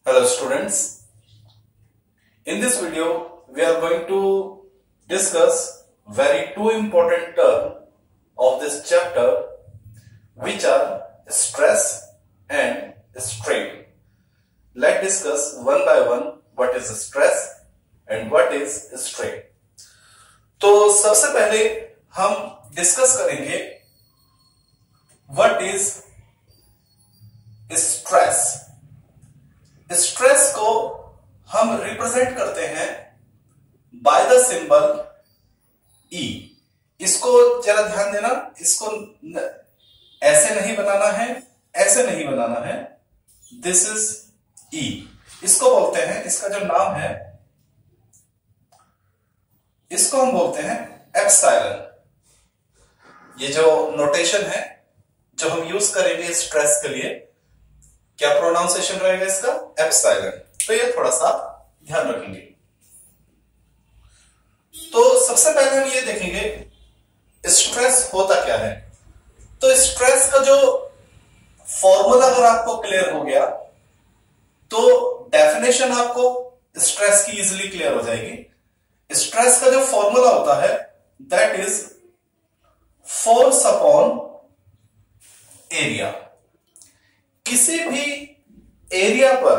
Hello students, in this video we are going to discuss very two important terms of this chapter which are stress and strain. Let's discuss one by one what is stress and what is strain. तो सबसे पहले हम discuss करेंगे what is stress. Stress को हम represent करते हैं by the symbol ई। इसको जरा ध्यान देना, इसको ऐसे नहीं बनाना है, ऐसे नहीं बनाना है। दिस इज ई। इसको बोलते हैं, इसका जो नाम है इसको हम बोलते हैं एप्सिलॉन। ये जो नोटेशन है जो हम यूज करेंगे स्ट्रेस के लिए, क्या प्रोनाउंसिएशन रहेगा इसका? एप्सिलॉन। तो ये थोड़ा सा ध्यान रखेंगे। तो सबसे पहले हम ये देखेंगे स्ट्रेस होता क्या है। तो स्ट्रेस का जो फॉर्मूला अगर आपको क्लियर हो गया तो डेफिनेशन आपको स्ट्रेस की इजीली क्लियर हो जाएगी। स्ट्रेस का जो फॉर्मूला होता है that is force upon area. किसी भी एरिया पर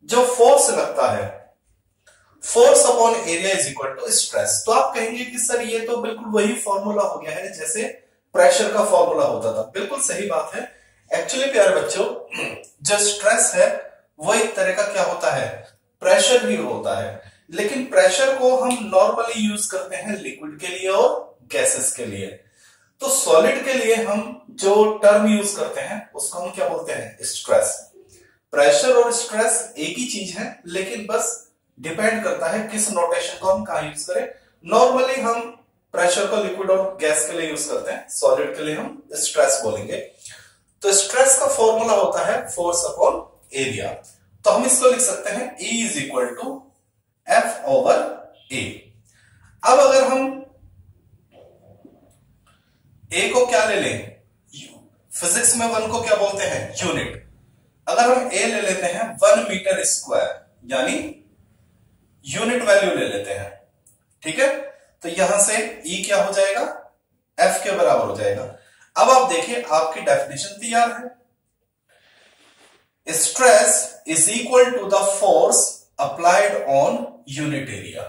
जो फोर्स लगता है, force upon area is equal to stress. तो आप कहेंगे कि सर ये तो बिल्कुल वही फॉर्मूला हो गया है जैसे प्रेशर का फॉर्मूला होता था। बिल्कुल सही बात है। एक्चुअली प्यारे बच्चों, जो स्ट्रेस है वो एक तरह का क्या होता है? प्रेशर ही होता है। लेकिन प्रेशर को हम नॉर्मली यूज करते हैं लिक्विड के लिए और गैसेस के लिए। तो सॉलिड के लिए हम जो टर्म यूज करते हैं उसको हम क्या बोलते हैं? स्ट्रेस। प्रेशर और स्ट्रेस एक ही चीज है, लेकिन बस डिपेंड करता है किस नोटेशन को हम कहां यूज करें। नॉर्मली हम प्रेशर को लिक्विड और गैस के लिए यूज करते हैं, सॉलिड के लिए हम स्ट्रेस बोलेंगे। तो स्ट्रेस का फॉर्मूला होता है फोर्स अपॉन एरिया। तो हम इसको लिख सकते हैं E is equal to F over A। अब अगर हम A को क्या ले लें? फिजिक्स में 1 को क्या बोलते हैं? यूनिट। अगर हम A ले लेते हैं 1 मीटर स्क्वायर, यानी यूनिट वैल्यू ले लेते हैं, ठीक है। तो यहां से E क्या हो जाएगा? F के बराबर हो जाएगा। अब आप देखिए, आपकी डेफिनेशन तैयार है। Stress is equal to the force applied on unit area.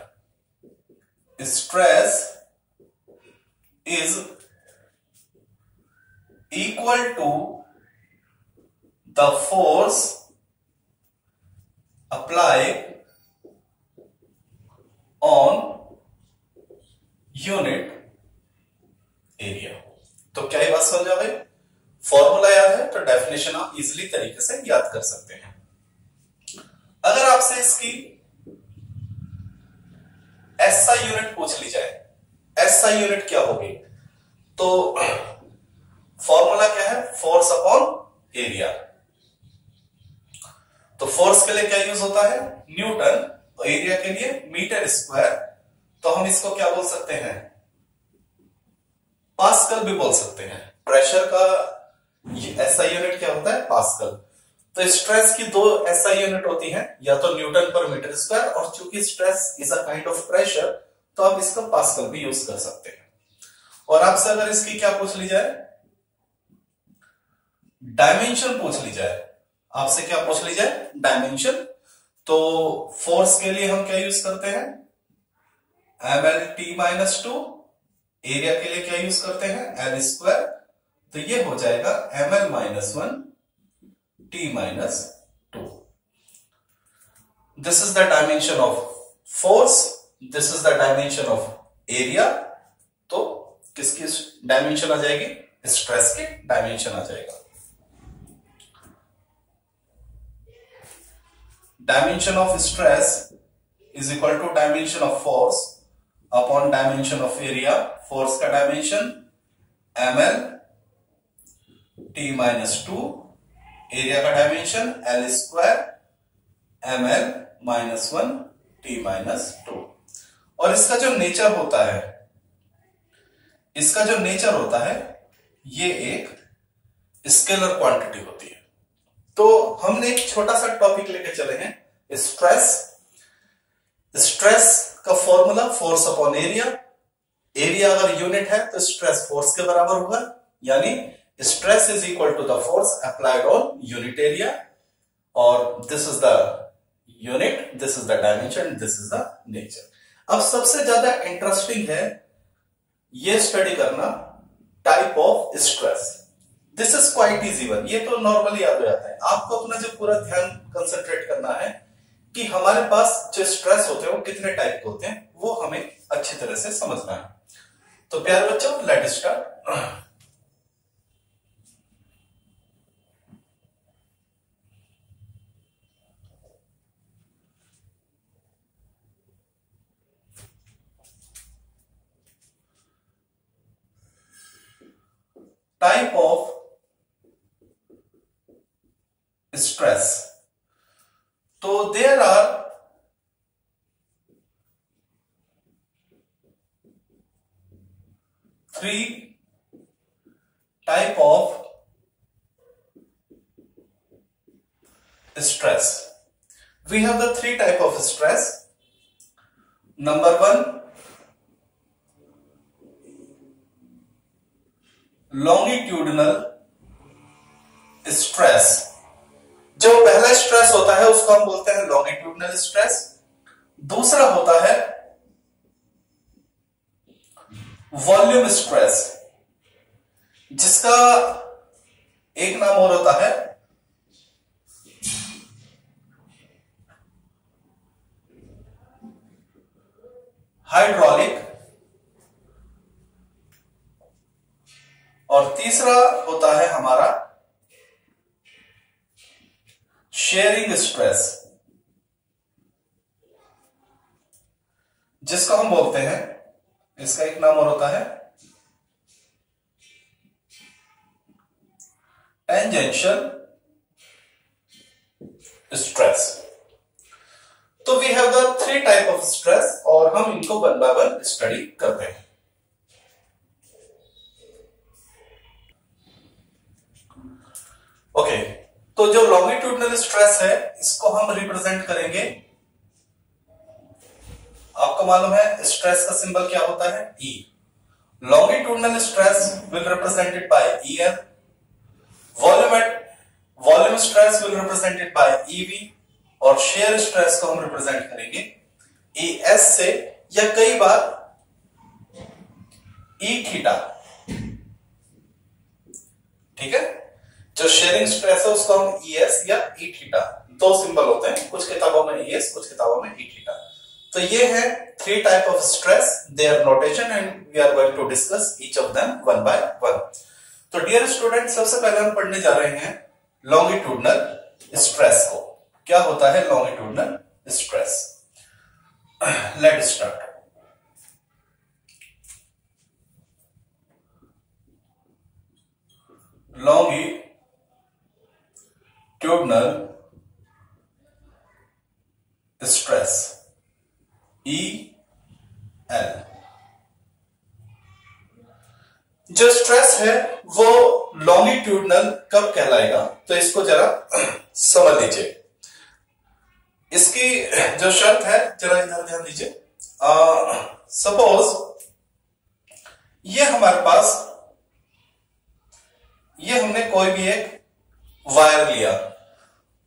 Stress is equal to the force applied on unit area. तो क्या ये बात समझ आ गई? फॉर्मूला याद है तो डेफिनेशन आप इजीली तरीके से याद कर सकते हैं। अगर आपसे इसकी एसआई यूनिट पूछ ली जाए, एसआई यूनिट क्या होगी? तो फॉर्मूला क्या है? Force upon area. तो फोर्स के लिए क्या यूज होता है? न्यूटन। तो एरिया के लिए मीटर स्क्वायर। तो हम इसको क्या बोल सकते हैं? पास्कल भी बोल सकते हैं। प्रेशर का एसआई यूनिट क्या होता है? पास्कल। तो स्ट्रेस की दो एसआई यूनिट होती हैं, या तो न्यूटन पर मीटर स्क्वायर, और चूंकि stress is a kind of pressure तो आप इसका पास्कल भी यूज कर सकते हैं। और आपसे अगर इसकी क्या पूछ ली जाए? डायमेंशन पूछ ली जाए, आपसे क्या पूछ ली जाए? डायमेंशन। तो फोर्स के लिए हम क्या यूज करते हैं? ml/t-2। एरिया के लिए क्या यूज करते हैं? l²। तो ये हो जाएगा ml-1 t-2। This is the dimension of force, this is the dimension of area। तो किसकी डायमेंशन आ जाएगी? स्ट्रेस की डायमेंशन आ जाएगा। Dimension of stress is equal to dimension of force upon dimension of area. Force का dimension ml t-2, area का dimension l² ml-1 t-2। और इसका जो नेचर होता है, इसका जो नेचर होता है ये एक स्केलर क्वांटिटी होती है। तो हमने एक छोटा सा टॉपिक लेके चले हैं, स्ट्रेस। स्ट्रेस का formula force upon area. Area अगर यूनिट है तो स्ट्रेस फोर्स के बराबर होगा, यानी stress is equal to the force applied on unit area, और this is the unit, this is the dimension, this is the nature. अब सबसे ज्यादा इंटरेस्टिंग है ये स्टडी करना type of stress. This is quite easy one, ये तो normally याद हो जाता है। आपको अपना जो पूरा ध्यान कंसंट्रेट करना है कि हमारे पास जो स्ट्रेस होते हैं वो कितने टाइप के होते हैं, वो हमें अच्छी तरह से समझना है। तो प्यारे बच्चों, let start. Type of stress. तो there are three type of stress. We have the three type of stress. Number one, longitudinal stress। जो पहला स्ट्रेस होता है उसको हम बोलते हैं लॉन्गिट्यूडनल स्ट्रेस। दूसरा होता है वॉल्यूम स्ट्रेस, जिसका एक नाम और होता है हाइड्रोलिक, और तीसरा होता है हमारा शेयरिंग स्ट्रेस, जिसको हम बोलते हैं, इसका एक नाम और होता है टेंजेंशियल स्ट्रेस। तो we have the three type of stress, और हम इनको वन बाय वन स्टडी करते हैं। ओके, तो जो लॉन्गिट्यूडनल स्ट्रेस है इसको हम रिप्रेजेंट करेंगे, आपको मालूम है स्ट्रेस का सिंबल क्या होता है, E। Longitudinal stress will represented by EL, volume stress will represented by EV, और शेयर स्ट्रेस को हम रिप्रेजेंट करेंगे ES से, या कई बार E थीटा। ठीक है, जो शेयरिंग स्ट्रेस है उसको हम ES या E थीटा, दो सिंबल होते हैं, कुछ किताबों में ES, कुछ किताबों में E थीटा। तो ये है three type of stress, their notation, and we are going to discuss each of them one by one. तो डियर स्टूडेंट, सबसे पहले हम पढ़ने जा रहे हैं लॉन्गिट्यूडनल स्ट्रेस को। क्या होता है longitudinal stress? Let start. longitudinal stress, EL। जो स्ट्रेस है वो लॉन्गिट्यूडनल कब कहलाएगा, तो इसको जरा समझ लीजिए। इसकी जो शर्त है जरा इधर ध्यान दीजिए। सपोज ये हमारे पास, ये हमने कोई भी एक वायर लिया,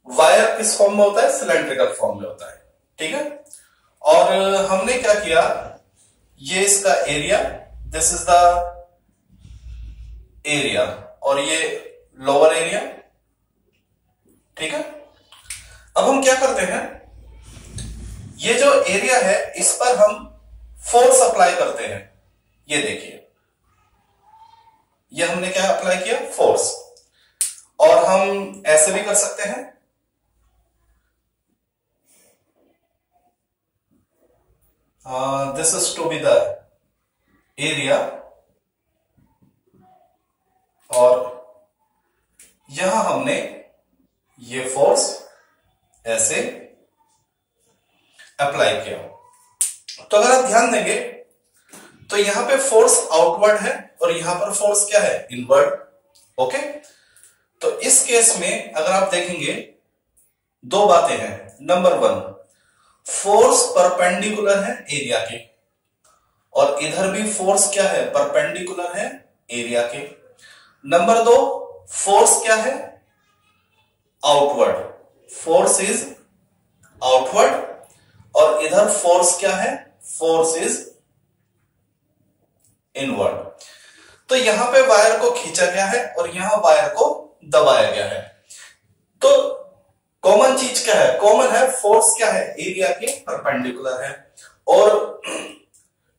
वायर किस फॉर्म में होता है, सिलेंड्रिकल फॉर्म में होता है। ठीक है, और हमने क्या किया, ये इसका area, this is the area, और ये लोअर एरिया। ठीक है, अब हम क्या करते हैं, ये जो एरिया है इस पर हम फोर्स अप्लाई करते हैं। ये देखिए, ये हमने क्या अप्लाई किया, फोर्स। और हम ऐसे भी कर सकते हैं, this is to be the area, और यहां हमने ये फोर्स ऐसे अप्लाई किया। तो अगर आप ध्यान देंगे तो यहां पे फोर्स आउटवर्ड है और यहां पर फोर्स क्या है, इनवर्ड। ओके, तो इस केस में अगर आप देखेंगे दो बातें हैं। नंबर वन, फोर्स परपेंडिकुलर है एरिया के, और इधर भी फोर्स क्या है, परपेंडिकुलर है एरिया के। नंबर दो, फोर्स क्या है, आउटवर्ड, फोर्स इज आउटवर्ड, और इधर फोर्स क्या है, फोर्स इज इनवर्ड। तो यहां पे वायर को खींचा गया है और यहां वायर को दबाया गया है। तो कॉमन चीज क्या है, कॉमन है फोर्स क्या है, एरिया के परपेंडिकुलर है, और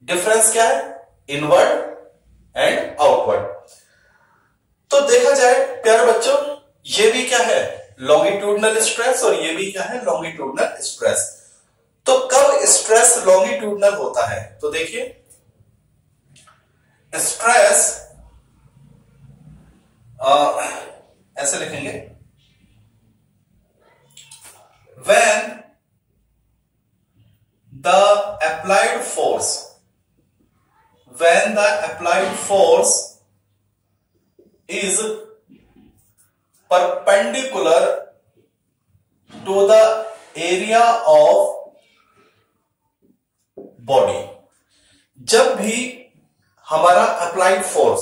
डिफरेंस क्या है, इनवर्ड एंड आउटवर्ड। तो देखा जाए प्यारे बच्चों, ये भी क्या है, लॉन्गिट्यूडनल स्ट्रेस, और ये भी क्या है, लॉन्गिट्यूडनल स्ट्रेस। तो कब स्ट्रेस लॉन्गिट्यूडनल होता है, तो देखिए स्ट्रेस ऐसे लिखेंगे, when the applied force is perpendicular to the area of body। जब भी हमारा अप्लाइड फोर्स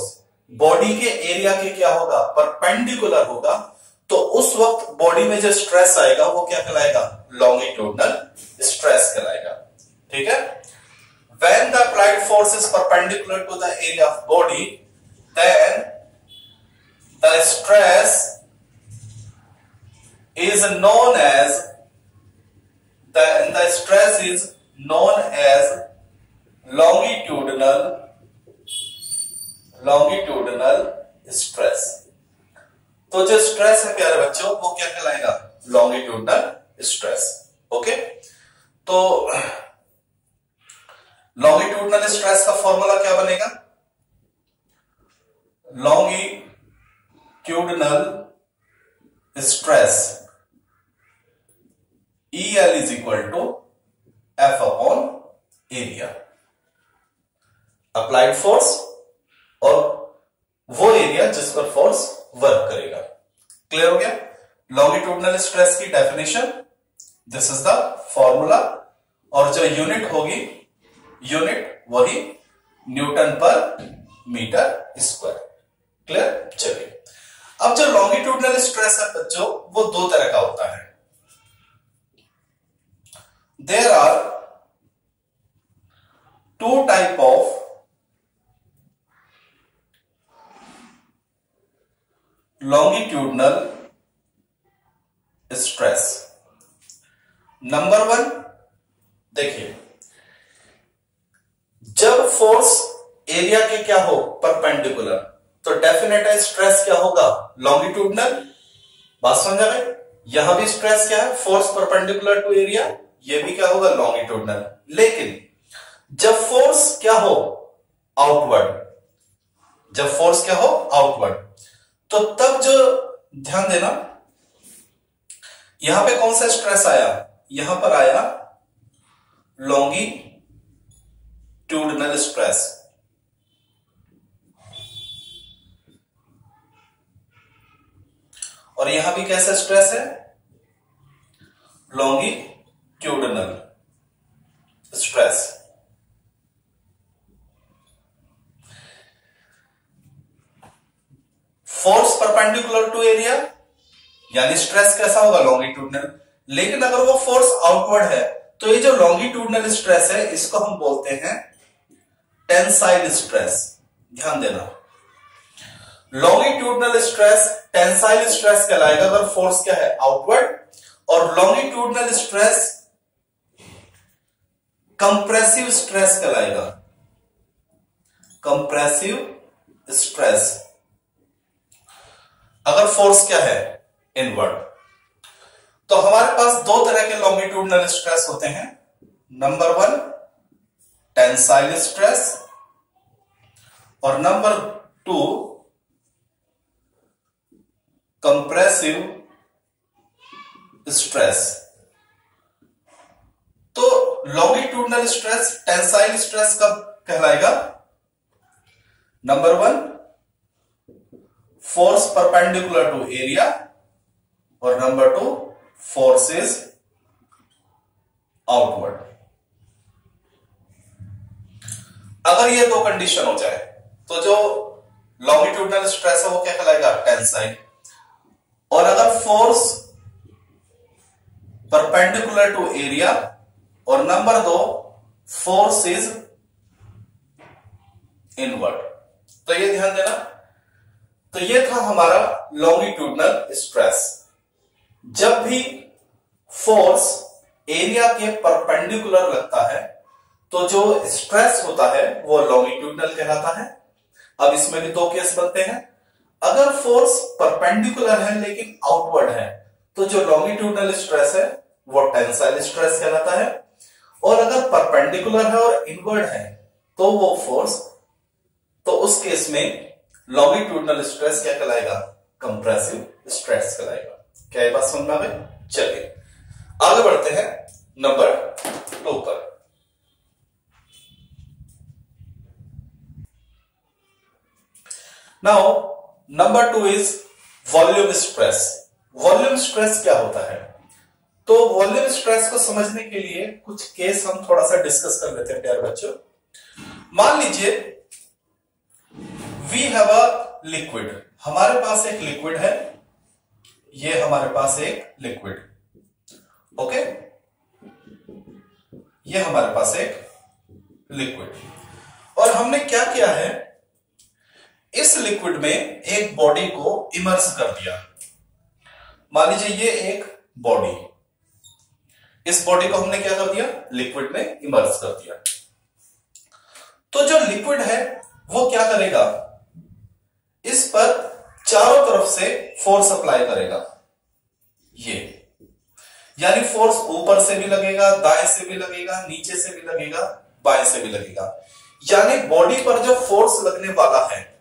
बॉडी के एरिया के क्या होगा, परपेंडिकुलर होगा, तो उस वक्त बॉडी में जो स्ट्रेस आएगा वो क्या कहलाएगा, लॉन्गिट्यूडनल स्ट्रेस कहलाएगा। ठीक है, when the applied force is perpendicular to the area of body, then the stress is known as longitudinal stress। तो जो स्ट्रेस है प्यारे बच्चों वो क्या कहलाएगा, लॉन्गिट्यूडनल स्ट्रेस। ओके, तो लॉन्गिट्यूडनल स्ट्रेस का फॉर्मूला क्या बनेगा, longitudinal stress EL is equal to F upon area. Applied force और वो एरिया जिस पर फोर्स वर्क करेगा। क्लियर हो गया, लॉन्गिट्यूडनल स्ट्रेस की definition, this is the formula, और जो यूनिट होगी, यूनिट वही न्यूटन पर मीटर स्क्वायर। क्लियर, चलिए अब जो लॉन्गिट्यूडनल स्ट्रेस है बच्चों वो दो तरह का होता है। There are two type of longitudinal stress। Number one, देखिए जब फोर्स एरिया के क्या हो, परपेंडिकुलर, तो डेफिनेट है स्ट्रेस क्या होगा, लॉन्गिट्यूडनल। बात समझा गए, यहां भी स्ट्रेस क्या है, फोर्स परपेंडिकुलर टू एरिया, ये भी क्या होगा, लॉन्गिट्यूडनल। लेकिन जब फोर्स क्या हो, आउटवर्ड, जब फोर्स क्या हो, आउटवर्ड, तो तब जो ध्यान देना, यहां पे कौन सा स्ट्रेस आया, यहां पर आया लॉन्गिट्यूडनल स्ट्रेस। और यहां भी कैसा स्ट्रेस है, longitudinal stress. Force perpendicular to area यानी स्ट्रेस कैसा होगा, लॉन्गिट्यूडनल। लेकिन अगर वो फोर्स आउटवर्ड है तो ये जो लॉन्गिट्यूडनल स्ट्रेस है इसको हम बोलते हैं टेंसाइल स्ट्रेस। ध्यान देना, लॉन्गिट्यूडनल स्ट्रेस टेंसाइल स्ट्रेस कहलाएगा अगर फोर्स क्या है, आउटवर्ड, और लॉन्गिट्यूडनल स्ट्रेस कंप्रेसिव स्ट्रेस कहलाएगा, कंप्रेसिव स्ट्रेस अगर फोर्स क्या है, इनवर्ड। तो हमारे पास दो तरह के लॉन्गिट्यूडनल स्ट्रेस होते हैं। नंबर वन, टेंसाइल स्ट्रेस, और नंबर टू, कंप्रेसिव स्ट्रेस। तो लॉन्गिट्यूडनल स्ट्रेस टेंसाइल स्ट्रेस कब कहलाएगा, number one, force perpendicular to area, और नंबर 2 फोर्स इज आउटवर्ड। अगर ये दो कंडीशन हो जाए तो जो लॉन्गिट्यूडनल स्ट्रेस है वो क्या कहलाएगा? टेंसाइल। और अगर फोर्स परपेंडिकुलर टू एरिया और नंबर 2 फोर्स इज इनवर्ड, तो ये ध्यान देना। तो ये था हमारा लॉन्गिट्यूडनल स्ट्रेस। जब भी फोर्स एरिया के परपेंडिकुलर लगता है तो जो स्ट्रेस होता है वो लॉन्गिट्यूडनल कहलाता है। अब इसमें भी दो केस बनते हैं। अगर फोर्स परपेंडिकुलर है लेकिन आउटवर्ड है तो जो लॉन्गिट्यूडनल स्ट्रेस है वो टेंसाइल स्ट्रेस कहलाता है। और अगर परपेंडिकुलर है और इनवर्ड है तो वो फोर्स, तो उस केस में लॉन्गिट्यूडनल स्ट्रेस क्या कहलाएगा? कंप्रेसिव स्ट्रेस कहलाएगा। क्या ये बात समझ में आ गई? चलिए आगे बढ़ते हैं नंबर 2 पर। Now number 2 is volume stress. Volume stress क्या होता है? तो वॉल्यूम स्ट्रेस को समझने के लिए कुछ केस हम थोड़ा सा डिस्कस कर लेते हैं प्यारे बच्चों। मान लीजिए वी हैव अ लिक्विड, हमारे पास एक लिक्विड है, ये हमारे पास एक लिक्विड, ओके, ये हमारे पास एक लिक्विड, और हमने क्या किया है, इस लिक्विड में एक बॉडी को इमर्स कर दिया। मान लीजिए ये एक बॉडी, इस बॉडी को हमने क्या कर दिया? लिक्विड में इमर्स कर दिया। तो जो लिक्विड है वो क्या करेगा? इस पर चारों तरफ से फोर्स अप्लाई करेगा, ये यानी फोर्स ऊपर से भी लगेगा, दाएं से भी लगेगा, नीचे से भी लगेगा, बाएं से भी लगेगा। यानी बॉडी पर जो फोर्स लगने वाला है,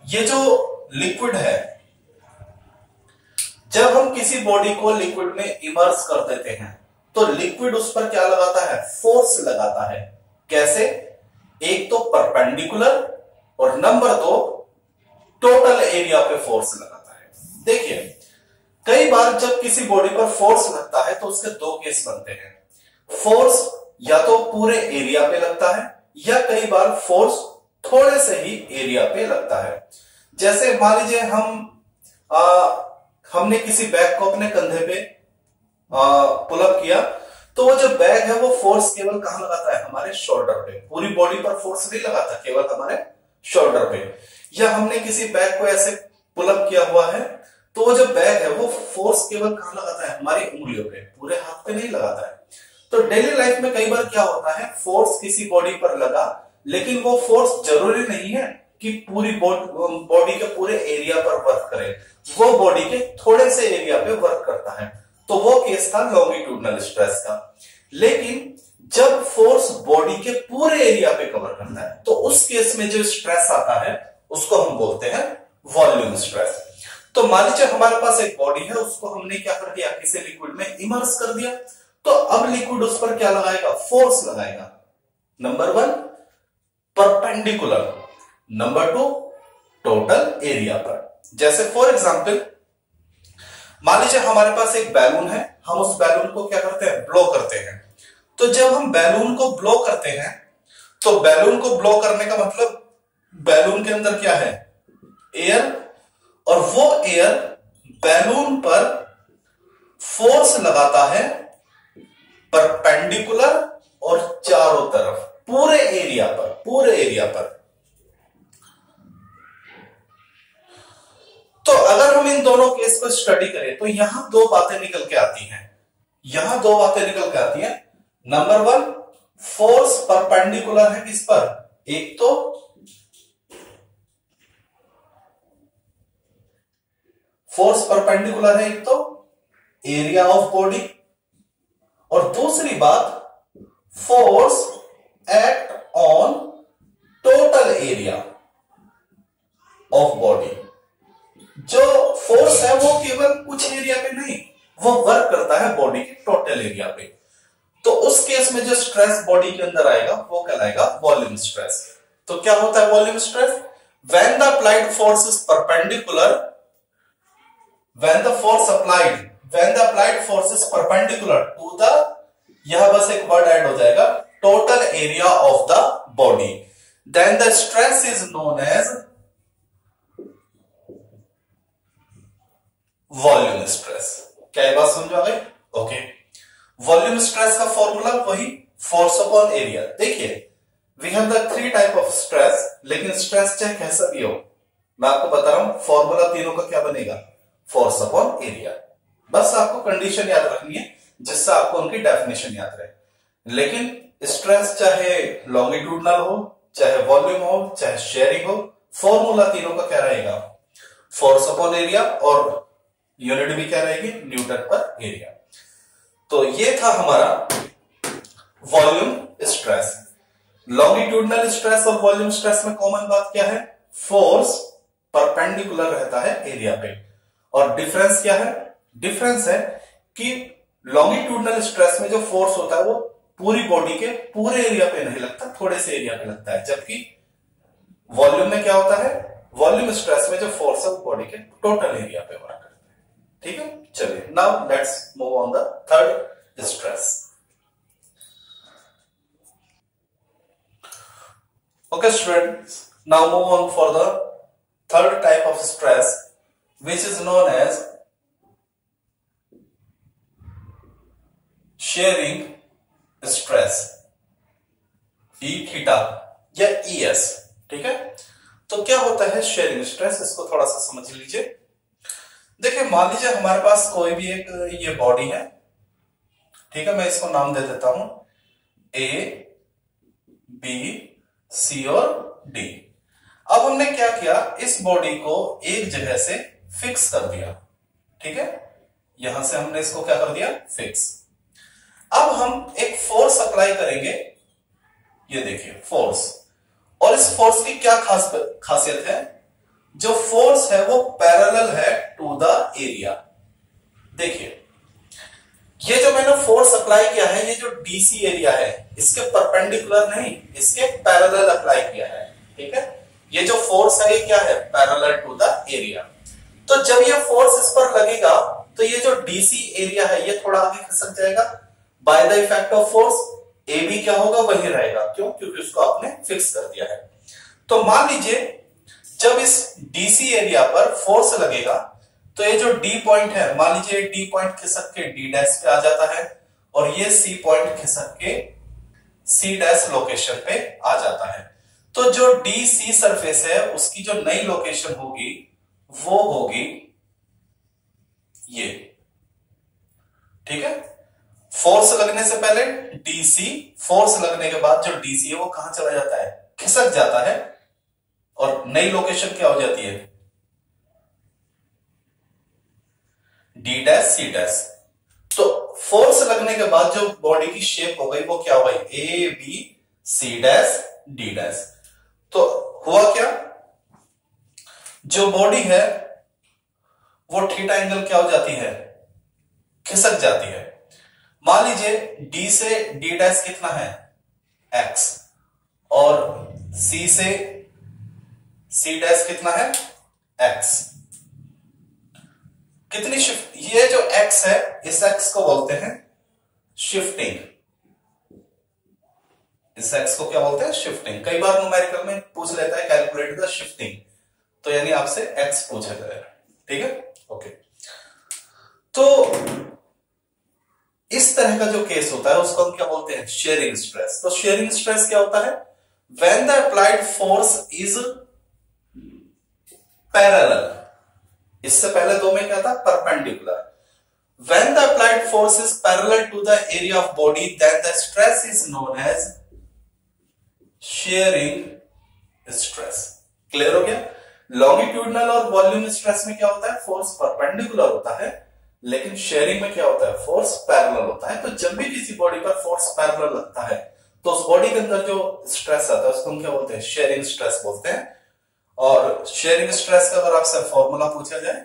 ये जो लिक्विड है, जब हम किसी बॉडी को लिक्विड में इमर्स कर देते हैं तो लिक्विड उस पर क्या लगाता है? फोर्स लगाता है। कैसे? एक तो परपेंडिकुलर और नंबर 2 टोटल एरिया पे फोर्स लगाता है। देखिए कई बार जब किसी बॉडी पर फोर्स लगता है तो उसके दो केस बनते हैं। फोर्स या तो पूरे एरिया पे लगता है या कई बार फोर्स थोड़े से ही एरिया पे लगता है। जैसे मान लीजिए हमने किसी बैग को अपने कंधे पे पुलअप किया, तो वो जो बैग है वो फोर्स केवल कहां लगाता है? हमारे शोल्डर पे। पूरी बॉडी पर फोर्स नहीं लगाता, केवल हमारे शोल्डर पे। या हमने किसी बैग को ऐसे पुलअप किया हुआ है तो वो जो बैग है वो फोर्स केवल कहां लगाता है? हमारी उंगलियों पे, पूरे हाथ पे नहीं लगाता है। तो डेली लाइफ में कई बार क्या होता है, फोर्स किसी बॉडी पर लगा लेकिन वो फोर्स जरूरी नहीं है कि पूरी बॉडी के पूरे एरिया पर वर्क करे, वो बॉडी के थोड़े से एरिया पे वर्क करता है। तो वो केस था लॉन्गिट्यूडनल स्ट्रेस का। लेकिन जब फोर्स बॉडी के पूरे एरिया पे कवर करता है तो उस केस में जो स्ट्रेस आता है उसको हम बोलते हैं वॉल्यूम स्ट्रेस। तो मान लीजिए हमारे पास एक बॉडी है, उसको हमने क्या कर दिया? किसी लिक्विड में इमर्स कर दिया। तो अब लिक्विड उस पर क्या लगाएगा? फोर्स लगाएगा। Number 1 perpendicular, number 2 total area पर। जैसे फॉर एग्जांपल मान लीजिए हमारे पास एक बैलून है, हम उस बैलून को क्या करते हैं? ब्लो करते हैं। तो जब हम बैलून को ब्लो करते हैं तो बैलून को ब्लो करने का मतलब बैलून के अंदर क्या है? एयर, और वो एयर बैलून पर फोर्स लगाता है परपेंडिकुलर और चारों तरफ, पूरे एरिया पर। तो अगर हम इन दोनों केस को स्टडी करें तो यहां दो बातें निकल के आती हैं। नंबर 1 फोर्स परपेंडिकुलर है किस पर? एक तो फोर्स परपेंडिकुलर है, एक तो एरिया ऑफ बॉडी, और दूसरी बात force act on total area of body. जो फोर्स है वो केवल कुछ एरिया पे नहीं, वो वर्क करता है बॉडी के टोटल एरिया पे। तो उस केस में जो स्ट्रेस बॉडी के अंदर आएगा वो कहलाएगा वॉल्यूम स्ट्रेस। तो क्या होता है volume stress? When the applied force is perpendicular, when the applied force is perpendicular to the, यह बस एक वर्ड ऐड हो जाएगा, total area of the body, then the stress is known as volume stress. क्या ये बात समझ आ गई? ओके, वॉल्यूम स्ट्रेस का फॉर्मूला वही फोर्स अपॉन एरिया। देखिए we have the three type of stress, लेकिन स्ट्रेस चाहे कैसा भी हो, मैं आपको बता रहा हूं फॉर्मूला तीनों का क्या बनेगा, फोर्स अपॉन एरिया। बस आपको कंडीशन याद रखनी है जिससे आपको उनकी डेफिनेशन याद रहे। लेकिन स्ट्रेस चाहे लॉन्गिट्यूडनल हो, चाहे वॉल्यूम हो, चाहे शेयरिंग हो, फॉर्मूला तीनों का क्या रहेगा, फोर्स अपॉन एरिया, और यूनिट भी क्या रहेगी, न्यूटन पर एरिया। तो ये था हमारा वॉल्यूम स्ट्रेस। लॉन्गिट्यूडनल स्ट्रेस और वॉल्यूम स्ट्रेस में कॉमन बात क्या है, फोर्स परपेंडिकुलर रहता है एरिया पे। और डिफरेंस क्या है, डिफरेंस है कि लॉन्गिट्यूडनल स्ट्रेस में जो फोर्स होता है वो पूरी बॉडी के पूरे एरिया पे नहीं लगता, थोड़े से एरिया पे लगता है, जबकि वॉल्यूम में क्या होता है, वॉल्यूम स्ट्रेस में जो फोर्स है वो बॉडी के टोटल एरिया पे वर्क करता है। ठीक है, चलिए now let's move on the third stress. Okay students, now move on for the third type of stress which is known as shearing stress, E theta या ES। ठीक है, तो क्या होता है शेयरिंग स्ट्रेस, इसको थोड़ा सा समझ लीजिए। देखिए मान लीजिए हमारे पास कोई भी एक ये बॉडी है, ठीक है, मैं इसको नाम दे देता हूं A, B, C और D। अब हमने क्या किया, इस बॉडी को एक जगह से फिक्स कर दिया। ठीक है, यहां से हमने इसको क्या कर दिया, फिक्स। अब हम एक फोर्स अप्लाई करेंगे, ये देखिए फोर्स, और इस फोर्स की क्या खासियत है, जो फोर्स है वो पैरेलल है टू द एरिया। देखिए ये जो मैंने फोर्स अप्लाई किया है, ये जो डीसी एरिया है इसके परपेंडिकुलर नहीं, इसके पैरेलल अप्लाई किया है। ठीक है, ये जो फोर्स है ये क्या है, पैरेलल टू द एरिया। तो जब ये फोर्स इस पर लगेगा तो ये जो डीसी एरिया है ये थोड़ा आगे खिसक जाएगा, by the effect of force A भी क्या होगा, वही रहेगा। क्यों, क्योंकि उसको आपने फिक्स कर दिया है। तो मान लीजिए जब इस डीसी एरिया पर फोर्स लगेगा तो ये जो डी पॉइंट है, मान लीजिए डी पॉइंट खिसक के डी डैश पे आ जाता है, और ये सी पॉइंट खिसक के सी डैश लोकेशन पे आ जाता है। तो जो डी सी सरफेस है उसकी जो नई लोकेशन होगी वो होगी ये। ठीक है, फोर्स लगने से पहले डीसी, फोर्स लगने के बाद जो डीसी है वो कहां चला जाता है, खिसक जाता है, और नई लोकेशन क्या हो जाती है, डी डैश सी डैश। तो फोर्स लगने के बाद जो बॉडी की शेप हो गई वो क्या हो गई, A B C dash D dash. तो हुआ क्या, जो बॉडी है वो थीटा एंगल क्या हो जाती है, खिसक जाती है। मान लीजिए डी से डी डैश कितना है, एक्स, और सी से सी डैश कितना है, एक्स। कितनी शिफ्ट, ये जो एक्स है इस एक्स को बोलते हैं शिफ्टिंग, इस एक्स को क्या बोलते हैं, शिफ्टिंग। कई बार न्यूमेरिकल में पूछ लेता है कैलकुलेट द शिफ्टिंग, तो यानी आपसे एक्स पूछा जाएगा। ठीक है, ओके। तो इस तरह का जो केस होता है उसको हम क्या बोलते हैं, शेयरिंग स्ट्रेस। तो शेयरिंग स्ट्रेस क्या होता है, when the applied force is parallel, इससे पहले दो में क्या था, perpendicular. When the applied force is parallel to the area of body then the stress is known as shearing stress. Clear हो गया। लॉन्गिट्यूडनल और वॉल्यूम स्ट्रेस में क्या होता है, फोर्स परपेंडिकुलर होता है, लेकिन शेयरिंग में क्या होता है, फोर्स पैरेलल होता है। तो जब भी किसी बॉडी पर फोर्स पैरेलल लगता है तो उस बॉडी के अंदर जो स्ट्रेस आता है उसको हम क्या बोलते हैं, शेयरिंग स्ट्रेस बोलते हैं। और शेयरिंग स्ट्रेस का अगर आपसे फॉर्मूला पूछा जाए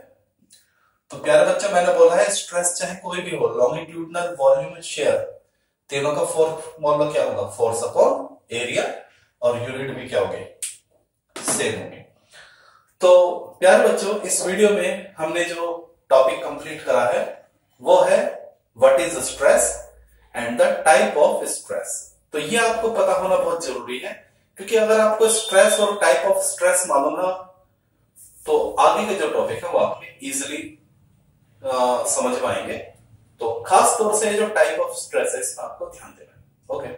तो प्यारे बच्चे मैंने बोला है स्ट्रेस चाहे कोई भी हो, लॉन्गिट्यूडनल वॉल्यूम शेयर, तीनों का फॉर्मूला क्या होगा, फोर्स अपॉन एरिया, और यूनिट भी क्या होगी, सेम होगी। तो प्यारे बच्चों, इस वीडियो में हमने जो टॉपिक कंप्लीट करा है वो है what is stress and the type of stress. तो ये आपको पता होना बहुत जरूरी है, क्योंकि अगर आपको स्ट्रेस और टाइप ऑफ स्ट्रेस मालूम है तो आगे के जो टॉपिक है वो आप इजिली समझ पाएंगे। तो खास तौर से जो टाइप ऑफ स्ट्रेस है इसका आपको ध्यान देना है। ओके।